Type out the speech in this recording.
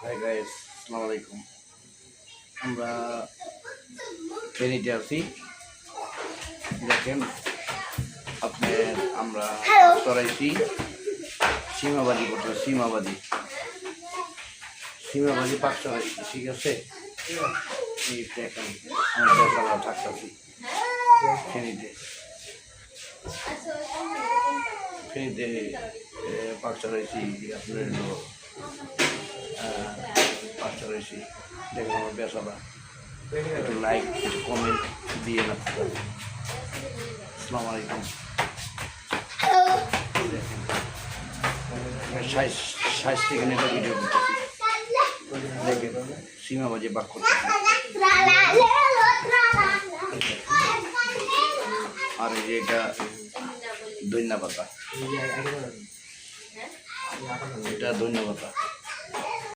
Hi guys, আসসালামু আলাইকুম। আমরা ফেনীতে আছি। দেখেন আপনার আমরা চড়াইছি সীমাবাদী করতে সীমাবাদী পাক চড়াইছি, ঠিক আছে। এই দেখেন আমরা থাকতেছি ফেনীতে পাক চড়াইছি আপনার পাক চড়াইছি। দেখেন আমার বেসালা একটু লাইক একটু কমেন্ট দিয়ে না। আসসালামু আলাইকুম। ষাট সেকেন্ড একটা ভিডিও করতেছি, দেখেন সীমাবাজি বাক করতেছি। আর এই যে এটা ধন্যবাদ, এটা ধন্যবাদ।